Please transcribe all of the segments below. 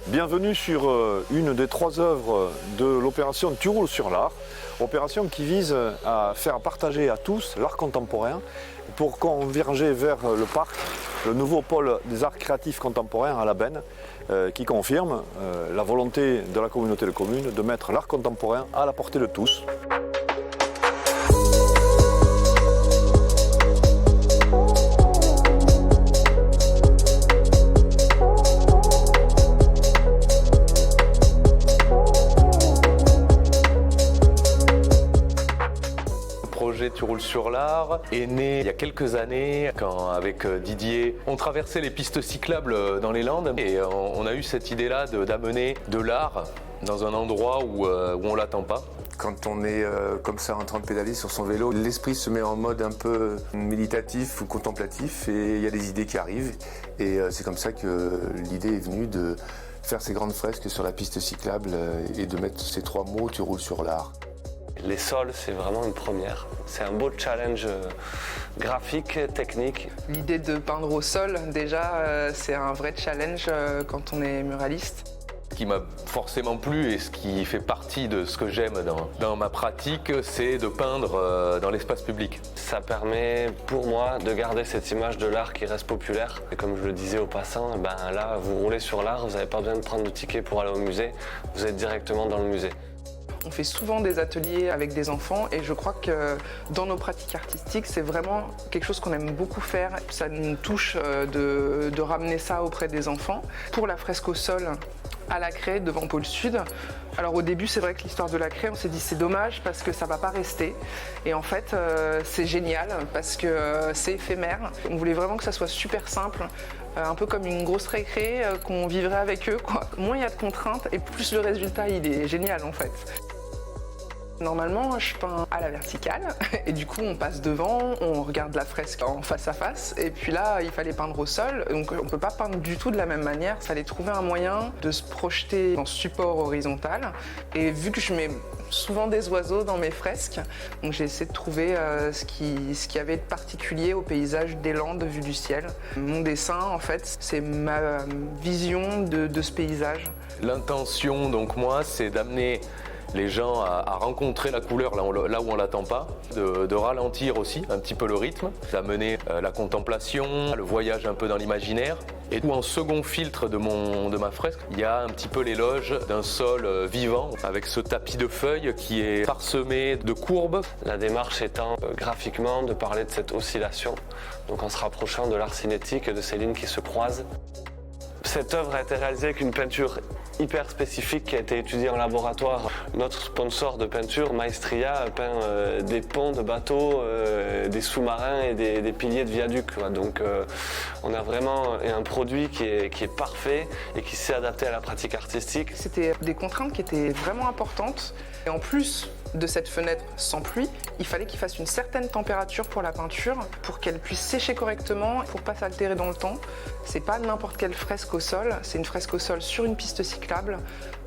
Bienvenue sur une des 3 œuvres de l'opération Tu roules sur l'art, opération qui vise à faire partager à tous l'art contemporain pour converger vers le parc, le nouveau pôle des arts créatifs contemporains à la Benne, qui confirme la volonté de la communauté de communes de mettre l'art contemporain à la portée de tous. Tu roules sur l'art est né il y a quelques années quand avec Didier on traversait les pistes cyclables dans les Landes et on a eu cette idée-là d'amener de l'art dans un endroit où on l'attend pas. Quand on est comme ça en train de pédaler sur son vélo, l'esprit se met en mode un peu méditatif ou contemplatif et il y a des idées qui arrivent et c'est comme ça que l'idée est venue de faire ces grandes fresques sur la piste cyclable et de mettre ces 3 mots « Tu roules sur l'art ». Les sols, c'est vraiment une première. C'est un beau challenge graphique, technique. L'idée de peindre au sol, déjà, c'est un vrai challenge quand on est muraliste. Ce qui m'a forcément plu et ce qui fait partie de ce que j'aime dans ma pratique, c'est de peindre dans l'espace public. Ça permet pour moi de garder cette image de l'art qui reste populaire. Et comme je le disais aux passants, là, vous roulez sur l'art, vous n'avez pas besoin de prendre de ticket pour aller au musée, vous êtes directement dans le musée. On fait souvent des ateliers avec des enfants et je crois que dans nos pratiques artistiques, c'est vraiment quelque chose qu'on aime beaucoup faire. Ça nous touche de ramener ça auprès des enfants. Pour la fresque au sol à la craie devant Pôle Sud, alors au début c'est vrai que l'histoire de la craie, on s'est dit c'est dommage parce que ça va pas rester. Et en fait c'est génial parce que c'est éphémère. On voulait vraiment que ça soit super simple. Un peu comme une grosse récré qu'on vivrait avec eux, quoi. Moins il y a de contraintes et plus le résultat il est génial en fait. Normalement, je peins à la verticale et du coup on passe devant, on regarde la fresque en face à face et puis là il fallait peindre au sol, donc on ne peut pas peindre du tout de la même manière, il fallait trouver un moyen de se projeter en support horizontal et vu que je mets souvent des oiseaux dans mes fresques, donc j'ai essayé de trouver ce qui avait de particulier au paysage des Landes vu du ciel. Mon dessin en fait c'est ma vision de ce paysage. L'intention donc moi c'est d'amener les gens à rencontrer la couleur là où on l'attend pas, de ralentir aussi un petit peu le rythme, d'amener la contemplation, le voyage un peu dans l'imaginaire. Et en second filtre de ma fresque, il y a un petit peu l'éloge d'un sol vivant avec ce tapis de feuilles qui est parsemé de courbes. La démarche étant graphiquement de parler de cette oscillation, donc en se rapprochant de l'art cinétique et de ces lignes qui se croisent. Cette œuvre a été réalisée avec une peinture hyper spécifique qui a été étudiée en laboratoire. Notre sponsor de peinture, Maestria, a peint des ponts de bateaux, des sous-marins et des piliers de viaducs. Donc on a vraiment un produit qui est parfait et qui s'est adapté à la pratique artistique. C'était des contraintes qui étaient vraiment importantes. Et en plus de cette fenêtre sans pluie, il fallait qu'il fasse une certaine température pour la peinture, pour qu'elle puisse sécher correctement, pour pas s'altérer dans le temps. C'est pas n'importe quelle fresque au sol, c'est une fresque au sol sur une piste cyclable.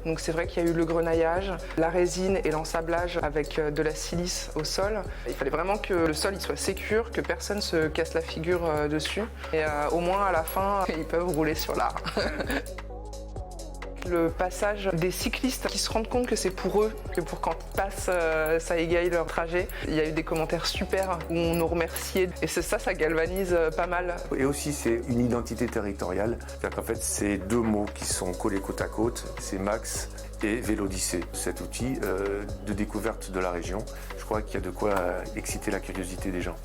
Donc c'est vrai qu'il y a eu le grenaillage, la résine et l'ensablage avec de la silice au sol. Il fallait vraiment que le sol il soit sécure, que personne se casse la figure dessus. Et au moins à la fin, ils peuvent rouler sur l'art. Le passage des cyclistes qui se rendent compte que c'est pour eux, que pour quand ils passent, ça égaye leur trajet. Il y a eu des commentaires super où on nous remerciait et ça galvanise pas mal. Et aussi c'est une identité territoriale, c'est-à-dire qu'en fait c'est 2 mots qui sont collés côte à côte, c'est Max et Vélodyssée. Cet outil de découverte de la région, je crois qu'il y a de quoi exciter la curiosité des gens.